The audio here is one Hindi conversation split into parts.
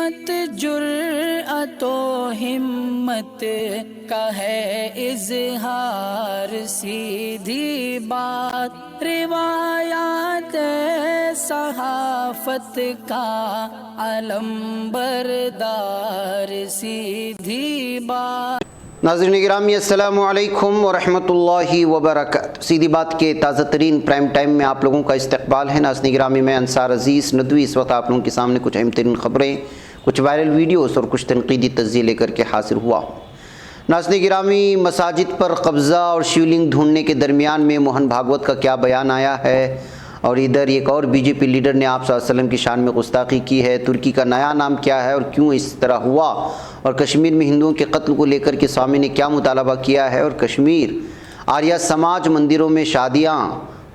मत जुर्अतो हिम्मत का है इजहार, सीधी बात रिवायात सहाफत का अलम बरदार, सीधी बात। नाज़रीन गिरामी अस्सलामु अलैकुम व रहमतुल्लाहि व बरकातहू। सीधी बात के ताज़ा तरीन प्राइम टाइम में आप लोगों का इस्तकबाल है। नाज़रीन गिरामी मैं अंसार अज़ीज़ नदवी इस वक्त आप लोगों के सामने कुछ अहम तरीन ख़बरें, कुछ वायरल वीडियोस और कुछ तनक़ीदी तज्ज़िये लेकर के हासिल हुआ हूँ। नाज़रीन गिरामी मसाजिद पर कब्ज़ा और शिवलिंग ढूंढने के दरमियान में मोहन भागवत का क्या बयान आया है, और इधर एक और बीजेपी लीडर ने आप सल्लल्लाहु अलैहि वसल्लम की शान में गुस्ताखी की है। तुर्की का नया नाम क्या है और क्यों इस तरह हुआ, और कश्मीर में हिंदुओं के कत्ल को लेकर के स्वामी ने क्या मुतालबा किया है, और कश्मीर आर्य समाज मंदिरों में शादियाँ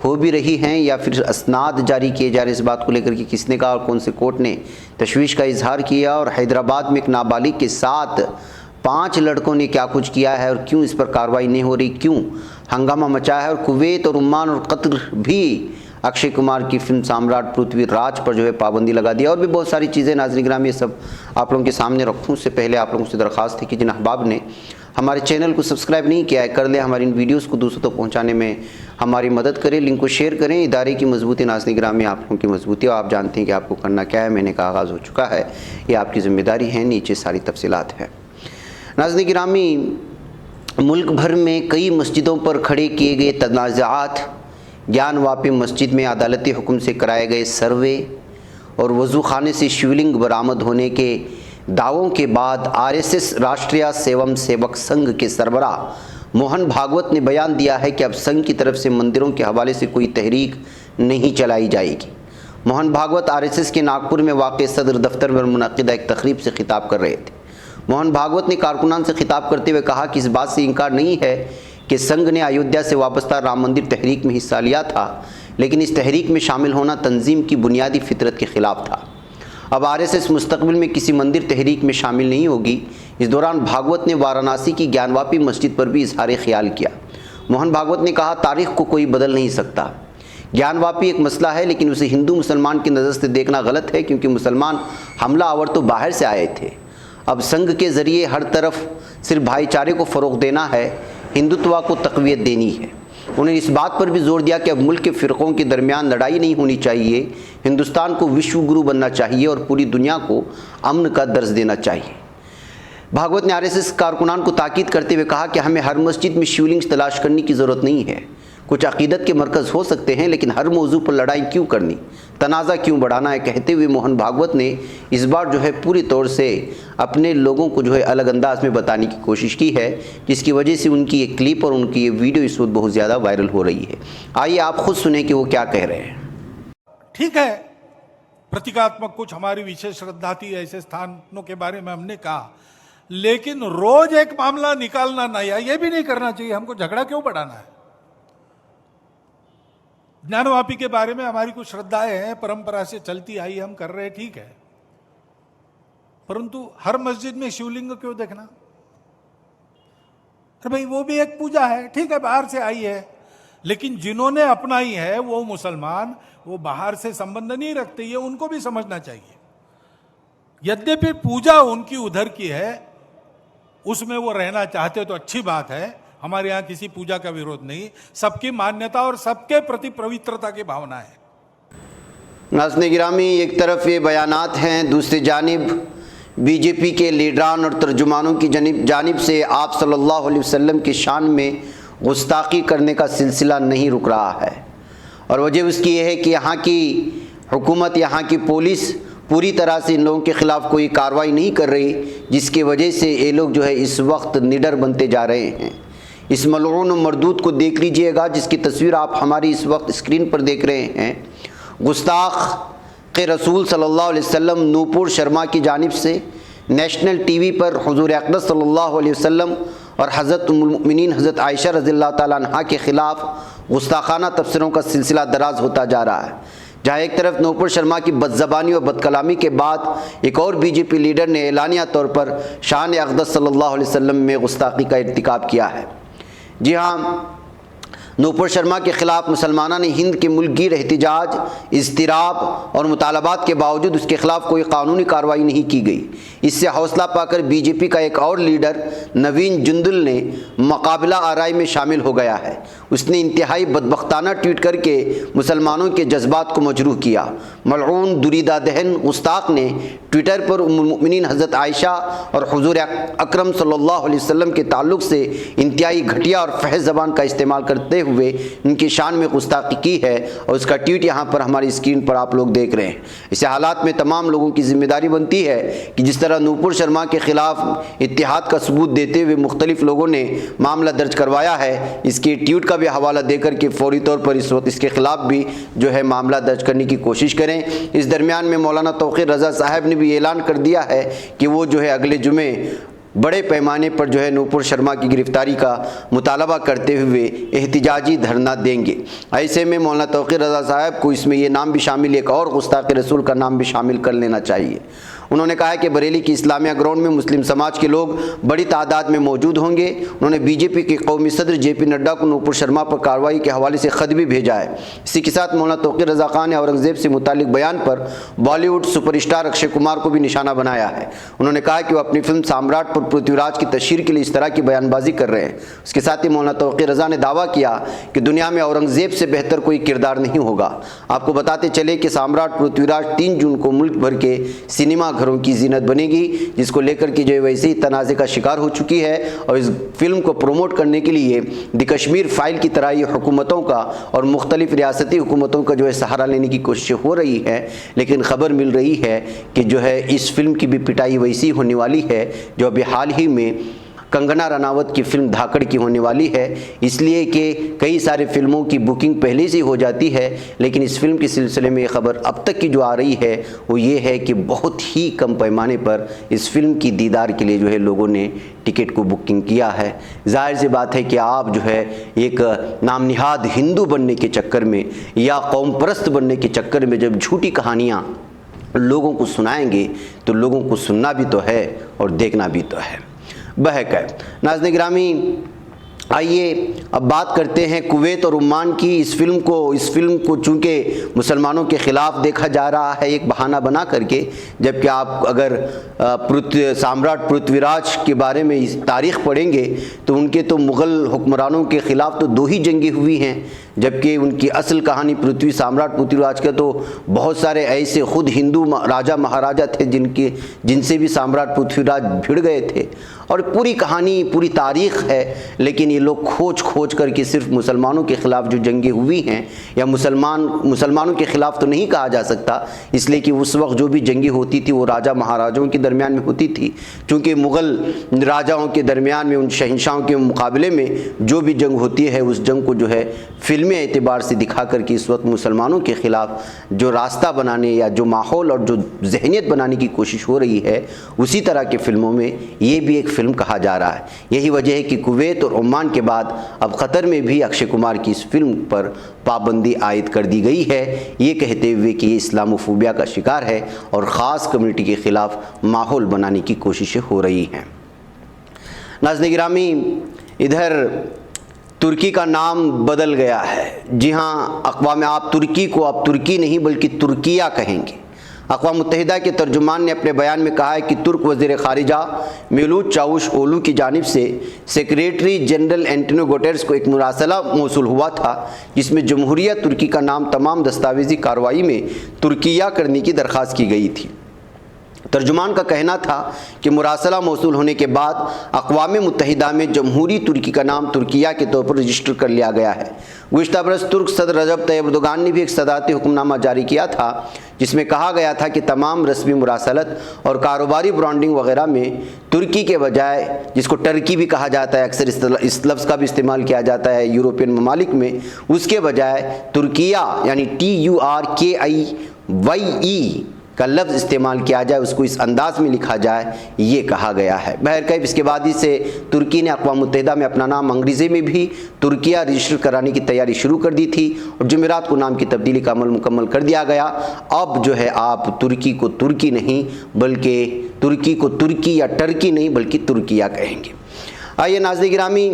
हो भी रही हैं या फिर असनाद जारी किए जा रहे, इस बात को लेकर के किसने कहा और कौन से कोर्ट ने तशवीश का इजहार किया, और हैदराबाद में एक नाबालिग के साथ 5 लड़कों ने क्या कुछ किया है और क्यों इस पर कार्रवाई नहीं हो रही, क्यों हंगामा मचा है, और कुवैत और ओमान और कतर भी अक्षय कुमार की फिल्म सम्राट पृथ्वीराज पर जो है पाबंदी लगा दी, और भी बहुत सारी चीज़ें। नाज़रीन गिरामी ये सब आप लोगों के सामने रखूँ उससे पहले आप लोगों से दरख्वास्त है कि जिन अहबाब ने हमारे चैनल को सब्सक्राइब नहीं किया है कर लें, हमारी इन वीडियोस को दूसरों तक पहुंचाने में हमारी मदद करें, लिंक को शेयर करें। इदारे की मजबूती नाज़रीन गिरामी आप लोगों की मजबूती, और आप जानते हैं कि आपको करना क्या है। महीने का आगाज़ हो चुका है, ये आपकी ज़िम्मेदारी है, नीचे सारी तफसीलात हैं। नाज़रीन गिरामी मुल्क भर में कई मस्जिदों पर खड़े किए गए तनाज़ात, ज्ञान वापी मस्जिद में अदालती हुक्म से कराए गए सर्वे और वज़ू खाने से शिवलिंग बरामद होने के दावों के बाद आरएसएस राष्ट्रीय सेवम सेवक संघ के सरबराह मोहन भागवत ने बयान दिया है कि अब संघ की तरफ से मंदिरों के हवाले से कोई तहरीक नहीं चलाई जाएगी। मोहन भागवत आरएसएस के नागपुर में वाक़ सदर दफ्तर में मुनक़िदा एक तकरीब से खिताब कर रहे थे। मोहन भागवत ने कारकुनान से खिताब करते हुए कहा कि इस बात से इनकार नहीं है कि संघ ने अयोध्या से वाबस्ता राम मंदिर तहरीक में हिस्सा लिया था, लेकिन इस तहरीक में शामिल होना तंजीम की बुनियादी फितरत के ख़िलाफ़ था। अब आरएसएस मुस्तकबिल में किसी मंदिर तहरीक में शामिल नहीं होगी। इस दौरान भागवत ने वाराणसी की ज्ञानवापी मस्जिद पर भी इजहार ख्याल किया। मोहन भागवत ने कहा, तारीख़ को कोई बदल नहीं सकता। ज्ञानवापी एक मसला है, लेकिन उसे हिंदू मुसलमान की नज़र से देखना गलत है, क्योंकि मुसलमान हमला आवर तो बाहर से आए थे। अब संघ के ज़रिए हर तरफ सिर्फ भाईचारे को फ़रोग़ देना है, हिंदुत्व को तक़वियत देनी है। उन्होंने इस बात पर भी जोर दिया कि अब मुल्क के फ़िरक़ों के दरमियान लड़ाई नहीं होनी चाहिए, हिंदुस्तान को विश्व गुरु बनना चाहिए और पूरी दुनिया को अमन का दर्ज देना चाहिए। भागवत ने आरएसएस कारकुनान को ताकीद करते हुए कहा कि हमें हर मस्जिद में शिवलिंग तलाश करने की ज़रूरत नहीं है। कुछ अक़ीदत के मरकज़ हो सकते हैं, लेकिन हर मौजू पर लड़ाई क्यों करनी, तनाज़ा क्यों बढ़ाना है। कहते हुए मोहन भागवत ने इस बार जो है पूरी तौर से अपने लोगों को जो है अलग अंदाज में बताने की कोशिश की है, जिसकी वजह से उनकी ये क्लिप और उनकी ये वीडियो इस वक्त बहुत ज़्यादा वायरल हो रही है। आइए आप खुद सुने कि वो क्या कह रहे हैं। ठीक है, प्रतीकात्मक कुछ हमारी विशेष श्रद्धा थी, ऐसे स्थानों के बारे में हमने कहा, लेकिन रोज एक मामला निकालना नया, ये भी नहीं करना चाहिए। हमको झगड़ा क्यों बढ़ाना है। ज्ञानवापी के बारे में हमारी कुछ श्रद्धाएं हैं, परंपरा से चलती आई, हम कर रहे, ठीक है, परंतु हर मस्जिद में शिवलिंग क्यों देखना। अरे भाई वो भी एक पूजा है, ठीक है, बाहर से आई है, लेकिन जिन्होंने अपनाई है वो मुसलमान, वो बाहर से संबंध नहीं रखते, ये उनको भी समझना चाहिए। यद्यपि पूजा उनकी उधर की है, उसमें वो रहना चाहते तो अच्छी बात है, हमारे यहाँ किसी पूजा का विरोध नहीं, सबकी मान्यता और सबके प्रति पवित्रता की भावना है। नाज़रीन गिरामी एक तरफ ये बयानात हैं, दूसरी जानिब बीजेपी के लीडरान और तर्जुमानों की जानिब से आप सल्लल्लाहु अलैहि वसल्लम की शान में गुस्ताखी करने का सिलसिला नहीं रुक रहा है। और वजह उसकी ये है कि यहाँ की हुकूमत, यहाँ की पुलिस पूरी तरह से इन लोगों के ख़िलाफ़ कोई कार्रवाई नहीं कर रही, जिसकी वजह से ये लोग जो है इस वक्त निडर बनते जा रहे हैं। इस मलऊन मरदूद को देख लीजिएगा, जिसकी तस्वीर आप हमारी इस वक्त स्क्रीन पर देख रहे हैं। गुस्ताख के रसूल सल्लल्लाहु अलैहि वसल्लम नूपुर शर्मा की जानिब से नेशनल टीवी पर हुज़ूर अक़दस सल्लल्लाहु अलैहि वसल्लम और हज़रत उम्मुल मुमिनीन हज़रत आयशा रज़ियल्लाहु ताला अन्हा के ख़िलाफ़ गुस्ताखाना तबसरों का सिलसिला दराज होता जा रहा है। जहाँ एक तरफ नूपुर शर्मा की बदज़बानी और बदकलामी के बाद एक और बीजेपी लीडर ने एलानिया तौर पर शान अक़दस सल्लल्लाहु अलैहि वसल्लम में गुस्ताखी का इर्तिकाब किया है। जी हाँ, नूपुर शर्मा के ख़िलाफ़ मुसलमाना ने हिंद के मुल्की एहतजाज, इज़्तिराब और मुतालबात के बावजूद उसके ख़िलाफ़ कोई कानूनी कार्रवाई नहीं की गई। इससे हौसला पाकर बीजेपी का एक और लीडर नवीन जुंदुल ने मुकाबला आराई में शामिल हो गया है। उसने इंतहाई बदबख्ताना ट्वीट करके मुसलमानों के जज्बात को मजरूह किया। मलऊन दुरीदादहन गुस्ताख ने ट्विटर पर उम्मुल मोमिनीन हज़रत आयशा और हुज़ूर अकरम सल्लल्लाहु अलैहि वसल्लम के ताल्लुक़ से इंतहाई घटिया और फहश ज़बान का इस्तेमाल करते हुए इनकी शान में गुस्ताखी की है और उसका ट्वीट यहाँ पर हमारी स्क्रीन पर आप लोग देख रहे हैं। ऐसे हालात में तमाम लोगों की जिम्मेदारी बनती है कि जिस तरह नूपुर शर्मा के ख़िलाफ़ इत्तिहाद का सबूत देते हुए मुख्तलिफ लोगों ने मामला दर्ज करवाया है, इसके ट्वीट का भी हवाला देकर के फौरी तौर पर इस वक्त इसके ख़िलाफ़ भी जो है मामला दर्ज करने की कोशिश करें। इस दरमियान में मौलाना तौक़ीर रज़ा साहब ने भी ऐलान कर दिया है कि वो जो है अगले जुमे बड़े पैमाने पर जो है नूपुर शर्मा की गिरफ्तारी का मुतालबा करते हुए एहतिजाजी धरना देंगे। ऐसे में मौलाना तौक़ीर रज़ा साहब को इसमें ये नाम भी शामिल, एक और गुस्ताख़ रसूल का नाम भी शामिल कर लेना चाहिए। उन्होंने कहा है कि बरेली की इस्लामिया ग्राउंड में मुस्लिम समाज के लोग बड़ी तादाद में मौजूद होंगे। उन्होंने बीजेपी के कौमी सदर JP नड्डा को नूपुर शर्मा पर कार्रवाई के हवाले से ख़त भी भेजा है। इसी के साथ मौलाना तौक़ीर रज़ा खान ने औरंगज़ेब से मुतालिक बयान पर बॉलीवुड सुपरस्टार अक्षय कुमार को भी निशाना बनाया है। उन्होंने कहा कि वो अपनी फिल्म सम्राट पर पृथ्वीराज की तशहीर के लिए इस तरह की बयानबाजी कर रहे हैं। उसके साथ ही मौलाना तौक़ीर रज़ा ने दावा किया कि दुनिया में औरंगज़ेब से बेहतर कोई किरदार नहीं होगा। आपको बताते चले कि सम्राट पृथ्वीराज 3 जून को मुल्क भर के सिनेमा घरों की जीनत बनेगी, जिसको लेकर के जो है वैसे ही तनाज़े का शिकार हो चुकी है और इस फिल्म को प्रमोट करने के लिए द कश्मीर फाइल की तरह ये हुकूमतों का और मुख्तलिफ रियासती हुकूमतों का जो है सहारा लेने की कोशिश हो रही है। लेकिन ख़बर मिल रही है कि जो है इस फिल्म की भी पिटाई वैसी होने वाली है जो अभी हाल ही में कंगना रनावत की फिल्म धाकड़ की होने वाली है, इसलिए कि कई सारे फिल्मों की बुकिंग पहले से हो जाती है। लेकिन इस फिल्म के सिलसिले में ये खबर अब तक की जो आ रही है वो ये है कि बहुत ही कम पैमाने पर इस फिल्म की दीदार के लिए जो है लोगों ने टिकट को बुकिंग किया है। जाहिर सी बात है कि आप जो है एक नामनिहाद हिंदू बनने के चक्कर में या कौम परस्त बनने के चक्कर में जब झूठी कहानियाँ लोगों को सुनाएंगे तो लोगों को सुनना भी तो है और देखना भी तो है। बहकर नाज़रीन गिरामी, आइए अब बात करते हैं कुवैत और ओमान की। इस फिल्म को चूँकि मुसलमानों के ख़िलाफ़ देखा जा रहा है एक बहाना बना करके, जबकि आप अगर सम्राट पृथ्वीराज के बारे में इस तारीख़ पढ़ेंगे तो उनके तो मुग़ल हुक्मरानों के ख़िलाफ़ तो 2 ही जंगें हुई हैं, जबकि उनकी असल कहानी सम्राट पृथ्वीराज के तो बहुत सारे ऐसे खुद हिंदू राजा महाराजा थे जिनसे भी सम्राट पृथ्वीराज भिड़ गए थे। और पूरी कहानी पूरी तारीख़ है, लेकिन ये लोग खोज करके सिर्फ मुसलमानों के ख़िलाफ़ जो जंगें हुई हैं, या मुसलमानों के ख़िलाफ़ तो नहीं कहा जा सकता, इसलिए कि उस वक्त जो भी जंगें होती थी वो राजा महाराजाओं के दरमियान में होती थी। चूँकि मुग़ल राजाओं के दरमियान में उन शहंशाहों के मुकाबले में जो भी जंग होती है उस जंग को जो है फिल्मी एतबार से दिखा करके इस वक्त मुसलमानों के ख़िलाफ़ जो रास्ता बनाने या जो माहौल और जो जहनीत बनाने की कोशिश हो रही है, उसी तरह के फ़िल्मों में ये भी एक फ़िल्म कहा जा रहा है। यही वजह है कि कुवैत और ओमान के बाद अब क़तर में भी अक्षय कुमार की इस फिल्म पर पाबंदी आयद कर दी गई है, ये कहते हुए कि ये इस्लामोफोबिया का शिकार है और ख़ास कम्युनिटी के ख़िलाफ़ माहौल बनाने की कोशिशें हो रही हैं। नाज़रीन गिरामी, इधर तुर्की का नाम बदल गया है। जी हाँ, आप तुर्की को अब तुर्की नहीं बल्कि तुर्किया कहेंगे। अक़वाम मुत्तहिदा के तर्जुमान ने अपने बयान में कहा है कि तुर्क वज़ीर ख़ारिजा मेवलूत चावुशओगलू की जानिब से सेक्रेटरी जनरल एंटोनियो गुटेरेस को एक मुरासला मौसूल हुआ था, जिसमें जमहूरियत तुर्की का नाम तमाम दस्तावेज़ी कार्रवाई में तुर्किया करने की दरख्वास्त की गई थी। तर्जुमान का कहना था कि मुरासला मौसूल होने के बाद अक़वाम मुत्तहिदा में जमहूरी तुर्की का नाम तुर्किया के तौर पर रजिस्टर कर लिया गया है। गुज़िश्ता बरस तुर्क सदर रजब तैयब एर्दोगान ने भी एक सदारती हुक्मनामा जारी किया था, जिसमें कहा गया था कि तमाम रस्मी मुरासलत और कारोबारी ब्रांडिंग वगैरह में तुर्की के बजाय, जिसको टर्की भी कहा जाता है, अक्सर इस लफ्ज़ का भी इस्तेमाल किया जाता है यूरोपियन ममालिक में, उसके बजाय तुर्किया यानी TURKIYE का लफ्ज़ इस्तेमाल किया जाए, उसको इस अंदाज में लिखा जाए, ये कहा गया है। बहरकैफ इसके बाद ही से तुर्की ने अक़वाम मुत्तहिदा में अपना नाम अंग्रेज़ी में भी तुर्किया रजिस्टर कराने की तैयारी शुरू कर दी थी और जुमेरात को नाम की तब्दीली का अमल मुकम्मल कर दिया गया। अब जो है आप तुर्की को तुर्की नहीं बल्कि तुर्की को तुर्की या टर्की नहीं बल्कि तुर्किया कहेंगे। आइए नाज़रीन गिरामी,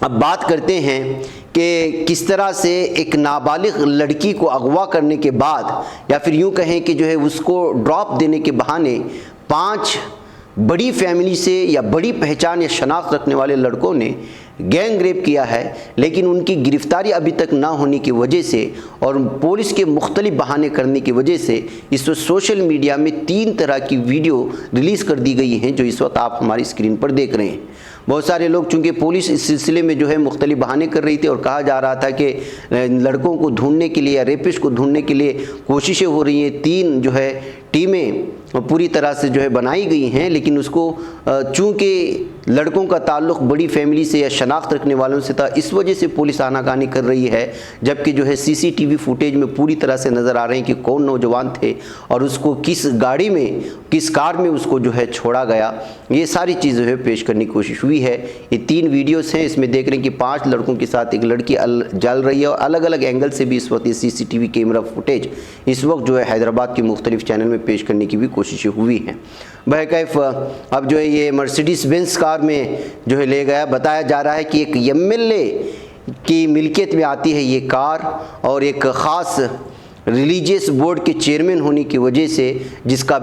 अब बात करते हैं कि किस तरह से एक नाबालिग लड़की को अगवा करने के बाद या फिर यूं कहें कि जो है उसको ड्रॉप देने के बहाने 5 बड़ी फैमिली से या बड़ी पहचान या शनाख्त रखने वाले लड़कों ने गैंग रेप किया है, लेकिन उनकी गिरफ्तारी अभी तक ना होने की वजह से और पुलिस के मुख्तलिफ बहाने करने की वजह से इस वक्त सोशल मीडिया में 3 तरह की वीडियो रिलीज़ कर दी गई हैं, जो इस वक्त आप हमारी स्क्रीन पर देख रहे हैं। बहुत सारे लोग, चूँकि पुलिस इस सिलसिले में जो है मुख्तलिफ बहाने कर रही थी और कहा जा रहा था कि लड़कों को ढूंढने के लिए या रेपिस्ट को ढूंढने के लिए कोशिशें हो रही हैं, 3 जो है टीमें पूरी तरह से जो है बनाई गई हैं, लेकिन उसको चूँकि लड़कों का ताल्लुक़ बड़ी फैमिली से या शनाख्त रखने वालों से था, इस वजह से पुलिस आनाकानी कर रही है। जबकि जो है सीसीटीवी फुटेज में पूरी तरह से नज़र आ रहे हैं कि कौन नौजवान थे और उसको किस गाड़ी में, किस कार में उसको जो है छोड़ा गया। ये सारी चीज़ें है पेश करने की कोशिश हुई है। ये 3 वीडियोस हैं, इसमें देख रहे हैं कि 5 लड़कों के साथ एक लड़की जल रही है और अलग अलग एंगल से भी इस वक्त ये सीसीटीवी कैमरा फुटेज इस वक्त जो है हैदराबाद के मुख्तलिफ चैनल में पेश करने की भी कोशिशें हुई हैं। बहरकैफ अब जो है ये मर्सिडीज बेंज कार में जो है ले गया। बताया जा रहा है कि एक एमएलए की मिल्कियत में आती है ये कार और एक ख़ास रिलीजियस बोर्ड के चेयरमैन होने की वजह से जिसका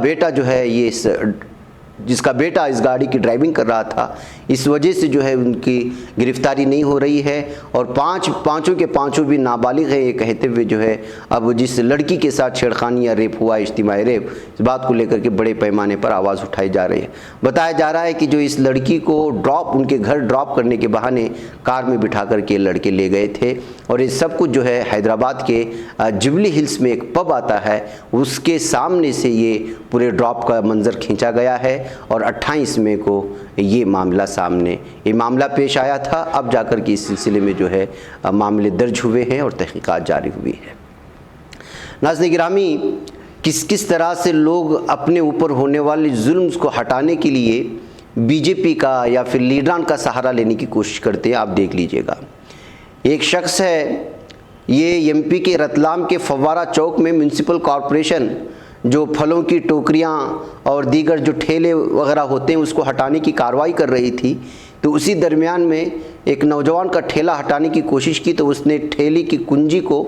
बेटा इस गाड़ी की ड्राइविंग कर रहा था, इस वजह से जो है उनकी गिरफ्तारी नहीं हो रही है और पाँचों के पाँचों भी नाबालिग है, ये कहते हुए जो है अब जिस लड़की के साथ छेड़खानी या रेप हुआ, इज्तिमाई रेप, इस बात को लेकर के बड़े पैमाने पर आवाज़ उठाई जा रही है। बताया जा रहा है कि जो इस लड़की को उनके घर ड्रॉप करने के बहाने कार में बिठा करके लड़के ले गए थे और ये सब कुछ जो है हैदराबाद के जुबली हिल्स में एक पब आता है, उसके सामने से ये पूरे ड्रॉप का मंजर खींचा गया है और 28 मई को ये मामला पेश आया था। अब जाकर के इस सिलसिले में जो है मामले दर्ज हुए हैं और तहकीकात जारी हुई है। नाज़रीन गिरामी, किस तरह से लोग अपने ऊपर होने वाले जुल्म को हटाने के लिए बीजेपी का या फिर लीडरान का सहारा लेने की कोशिश करते हैं, आप देख लीजिएगा। एक शख्स है, ये एमपी के रतलाम के फव्वारा चौक में म्यूनसिपल कॉरपोरेशन जो फलों की टोकरियां और दीगर जो ठेले वगैरह होते हैं उसको हटाने की कार्रवाई कर रही थी, तो उसी दरमियान में एक नौजवान का ठेला हटाने की कोशिश की तो उसने ठेले की कुंजी को,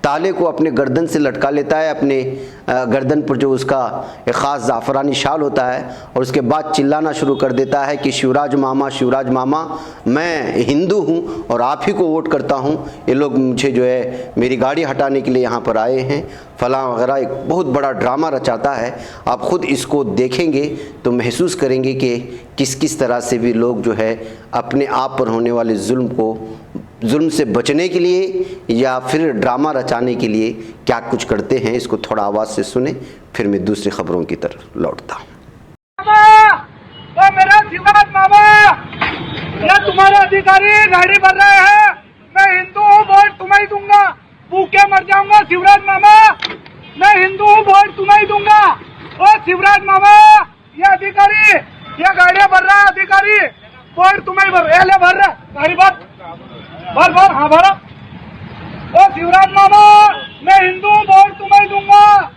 ताले को अपने गर्दन से लटका लेता है, अपने गर्दन पर जो उसका एक ख़ास ज़ाफ़रानी शाल होता है, और उसके बाद चिल्लाना शुरू कर देता है कि शिवराज मामा मैं हिंदू हूँ और आप ही को वोट करता हूँ, ये लोग मुझे जो है मेरी गाड़ी हटाने के लिए यहाँ पर आए हैं, फलां वगैरह। एक बहुत बड़ा ड्रामा रचाता है। आप ख़ुद इसको देखेंगे तो महसूस करेंगे कि किस तरह से भी लोग जो है अपने आप पर होने वाले जुल्म से बचने के लिए या फिर ड्रामा रचाने के लिए क्या कुछ करते हैं। इसको थोड़ा आवाज़ से सुने, फिर मैं दूसरी खबरों की तरफ लौटता हूँ। तो मेरा शिवराज मामा, ये तुम्हारे अधिकारी गाड़ी भर रहे हैं, मैं हिंदू हूँ, वोट तुम्हें ही दूंगा, भूखे मर जाऊंगा। शिवराज मामा, मैं हिंदू हूँ, वोट तुम्हें ही दूंगा। ओ शिवराज मामा, ये अधिकारी, ये गाड़ियाँ भर रहा है अधिकारी, वोट तुम्हें ही भर रहा है, गाड़ी भर, हाँ भरो। ओ शिवराज मामा, मैं हिंदू हूँ, वोट तुम्हें ही दूंगा।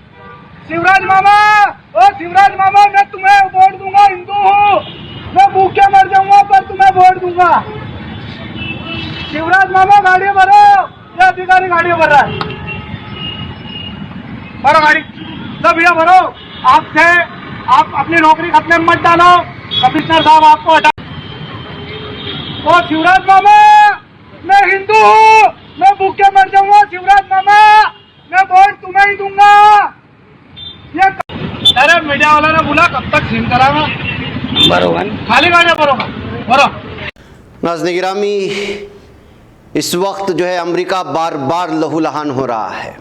शिवराज मामा, ओ शिवराज मामा, मैं तुम्हें वोट दूंगा, हिंदू हूँ, मैं भूखे मर जाऊंगा पर तुम्हें वोट दूंगा। शिवराज मामा, गाड़ी भरो, ये अधिकारी गाड़ी भर रहा है, भरो गाड़ी, सब ये भरो। आप अपनी नौकरी खतरे में मत डालो, कमिश्नर साहब आपको हटा। ओ शिवराज मामा, मैं हिंदू हूँ, मैं भूखे मर जाऊंगा। शिवराज मामा, मैं वोट तुम्हें ही दूंगा। ये अरे मीडिया वाला ने बोला कब तक सीन कराना, बरोबर खाली गाड़ियाँ भरो। नाज़रीन गिरामी, इस वक्त जो है अमेरिका बार बार लहूलुहान हो रहा है।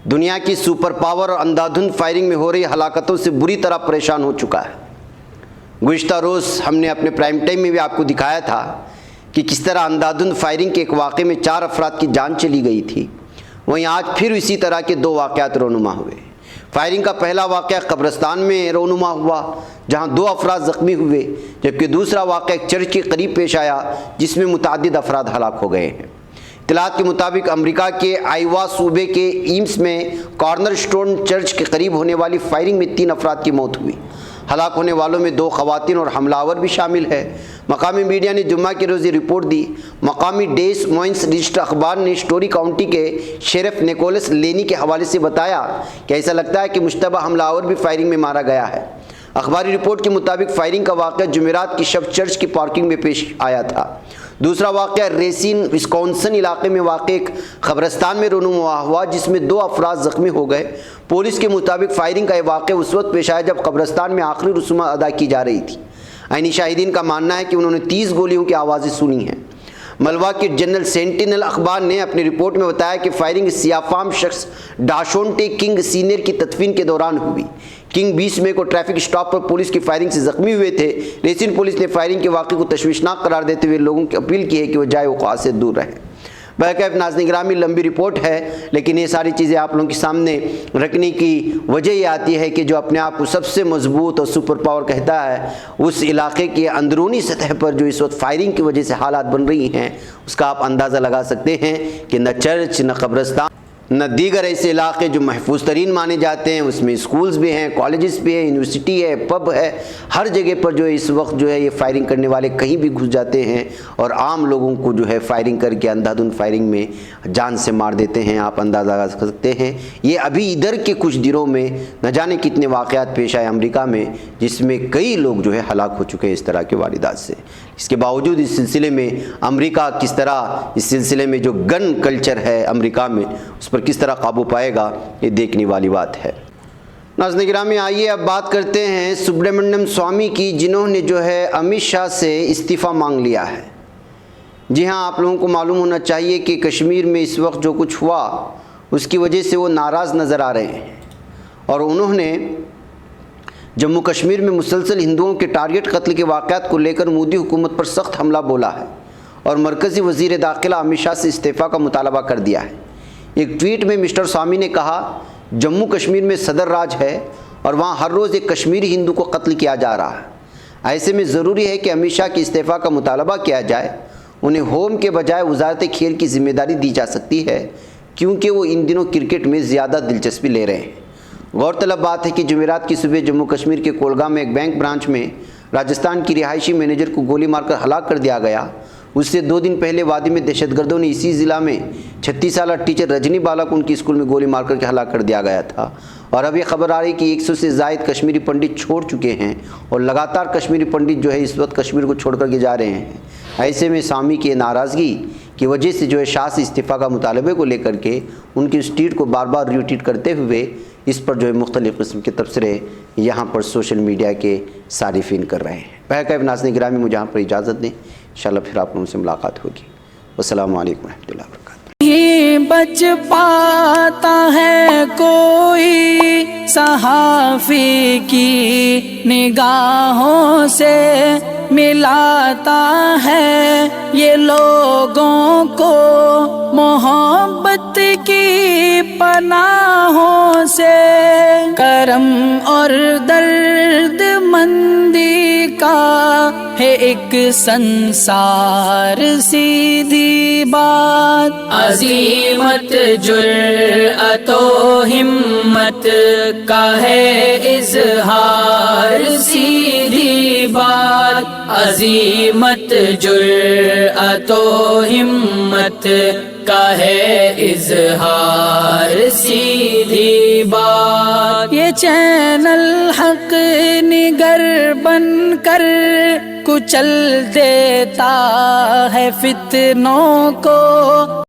दुनिया की सुपर पावर और अंधाधुंध फायरिंग में हो रही हलाकतों से बुरी तरह परेशान हो चुका है। गुज़िश्ता रोज़ हमने अपने प्राइम टाइम में भी आपको दिखाया था कि किस तरह अंधाधुंध फायरिंग के एक वाक़े में 4 अफराद की जान चली गई थी। वहीं आज फिर इसी तरह के 2 वाक़यात रोनुमा हुए। फायरिंग का पहला वाक़या कब्रिस्तान में रोनुमा हुआ जहां 2 अफराद ज़ख्मी हुए, जबकि दूसरा वाक़या एक चर्च के करीब पेश आया जिसमें मुतअद्दिद अफराद हलाक हो गए हैं। इत्तलात के मुताबिक अमेरिका के आइवा सूबे के ईम्स में कॉर्नर स्टोन चर्च के करीब होने वाली फायरिंग में 3 अफराद की मौत हुई। हलाक होने वालों में 2 खवातीन और हमलावर भी शामिल है। मकामी मीडिया ने जुम्मा के रोज़ रिपोर्ट दी। मकामी डेस मोइंस रजिस्टर अखबार ने स्टोरी काउंटी के शेरिफ निकोलस लेनी के हवाले से बताया कि ऐसा लगता है कि मुश्तबा हमलावर भी फायरिंग में मारा गया है। अखबारी रिपोर्ट के मुताबिक फायरिंग का वाक़या जुमेरात की शब चर्च की पार्किंग में पेश आया था। दूसरा वाक़या रेसिन विस्कॉन्सिन इलाके में वाक़े एक कब्रिस्तान में रोनुमा हुआ, जिसमें 2 अफराद ज़ख्मी हो गए। पुलिस के मुताबिक फायरिंग का यह वाक़या उस वक्त पेश आया जब कब्रिस्तान में आखिरी रस्म अदा की जा रही थी। ऐनी शाहिदीन का मानना है कि उन्होंने 30 गोलियों की आवाज़ें सुनी हैं। मलवा के जनरल सेंटिनल अखबार ने अपनी रिपोर्ट में बताया कि फायरिंग सियाफाम शख्स डाशोंटे किंग सीनियर की तदफीन के दौरान हुई। किंग 20 मई को ट्रैफिक स्टॉप पर पुलिस की फायरिंग से जख्मी हुए थे। रेसिन पुलिस ने फायरिंग के वाक़े को तशवीशनाक करार देते हुए लोगों की अपील की है कि वह जाए वक़ा से दूर रहें। बहरकैफ नाज़रीन गिरामी, लंबी रिपोर्ट है, लेकिन ये सारी चीज़ें आप लोगों के सामने रखने की वजह ये आती है कि जो अपने आप को सबसे मजबूत और सुपर पावर कहता है, उस इलाके के अंदरूनी सतह पर जो इस वक्त फायरिंग की वजह से हालात बन रही हैं, उसका आप अंदाज़ा लगा सकते हैं कि न चर्च, न कब्रिस्तान, न दीगर ऐसे इलाके जो महफूज तरीन माने जाते हैं, उसमें स्कूल्स भी हैं, कॉलेजेस भी हैं, यूनिवर्सिटी है, पब है, हर जगह पर जो है इस वक्त जो है ये फायरिंग करने वाले कहीं भी घुस जाते हैं और आम लोगों को जो है फायरिंग करके अंधाधुंध फायरिंग में जान से मार देते हैं। आप अंदाज़ा लगा सकते हैं। ये अभी इधर के कुछ दिनों में न जाने कितने वाक़यात पेश आए अमेरिका में, जिसमें कई लोग जो है हलाक हो चुके हैं इस तरह के वारदात से। इसके बावजूद इस सिलसिले में अमेरिका किस तरह इस सिलसिले में जो गन कल्चर है अमेरिका में, उस पर किस तरह काबू पाएगा, ये देखने वाली बात है। नाज़रीन गिरामी, आइए अब बात करते हैं सुब्रमण्यम स्वामी की, जिन्होंने जो है अमित शाह से इस्तीफ़ा मांग लिया है। जी हाँ, आप लोगों को मालूम होना चाहिए कि कश्मीर में इस वक्त जो कुछ हुआ उसकी वजह से वो नाराज़ नज़र आ रहे हैं और उन्होंने जम्मू कश्मीर में मुसलसल हिंदुओं के टारगेट कत्ल के वाक़यात को लेकर मोदी हुकूमत पर सख्त हमला बोला है और मरकज़ी वज़ीर दाखिला अमित शाह से इस्तीफ़ा का मुतालबा कर दिया है। एक ट्वीट में मिस्टर स्वामी ने कहा, जम्मू कश्मीर में सदर राज है और वहाँ हर रोज़ एक कश्मीरी हिंदू को कत्ल किया जा रहा है। ऐसे में ज़रूरी है कि अमित शाह के इस्तीफ़ा का मुतालबा किया जाए। उन्हें होम के बजाय वजारत खेल की जिम्मेदारी दी जा सकती है, क्योंकि वो इन दिनों क्रिकेट में ज़्यादा दिलचस्पी ले रहे हैं। गौरतलब बात है कि जुमेरात की सुबह जम्मू कश्मीर के कोलगाम में एक बैंक ब्रांच में राजस्थान की रिहायशी मैनेजर को गोली मारकर हलाक कर दिया गया। उससे 2 दिन पहले वादी में दहशतगर्दों ने इसी ज़िला में 36 साला टीचर रजनी बाला को उनकी स्कूल में गोली मारकर के हलाक कर दिया गया था। और अब ये खबर आ रही कि 100 से ज़ायद कश्मीरी पंडित छोड़ चुके हैं और लगातार कश्मीरी पंडित जो है इस वक्त कश्मीर को छोड़ करके जा रहे हैं। ऐसे में स्वामी की नाराज़गी की वजह से जो है शाह से इस्तीफ़ा का मुतालबे को लेकर के उनकी इस ट्वीट को बार बार रीट्वीट करते हुए इस पर जो है मुख्तलिफ़ किस्म के तबसरे यहाँ पर सोशल मीडिया के सारिफीन कर रहे हैं। बहरकैफ नाज़रीन गिरामी, मुझे यहाँ पर इजाज़त दें, इंशाअल्लाह फिर आप लोगों से मुलाकात होगी। अस्सलामु अलैकुम रहमतुल्लाहि व बरकातुहू। ही बच पाता है कोई सहाफ़ी की निगाहों से, मिलाता है ये लोगों को मोहब्बत की पनाहों से। करम और दर्द मंदी का है एक संसार, सीधी बात अजीमत जुर्अतो हिम्मत का है इज़हार, सीधी बात अजीमत जुर्अतो हिम्मत का है इज़हार, सीधी बात। ये चैनल हक निगर बनकर कुचल देता है फितनों को,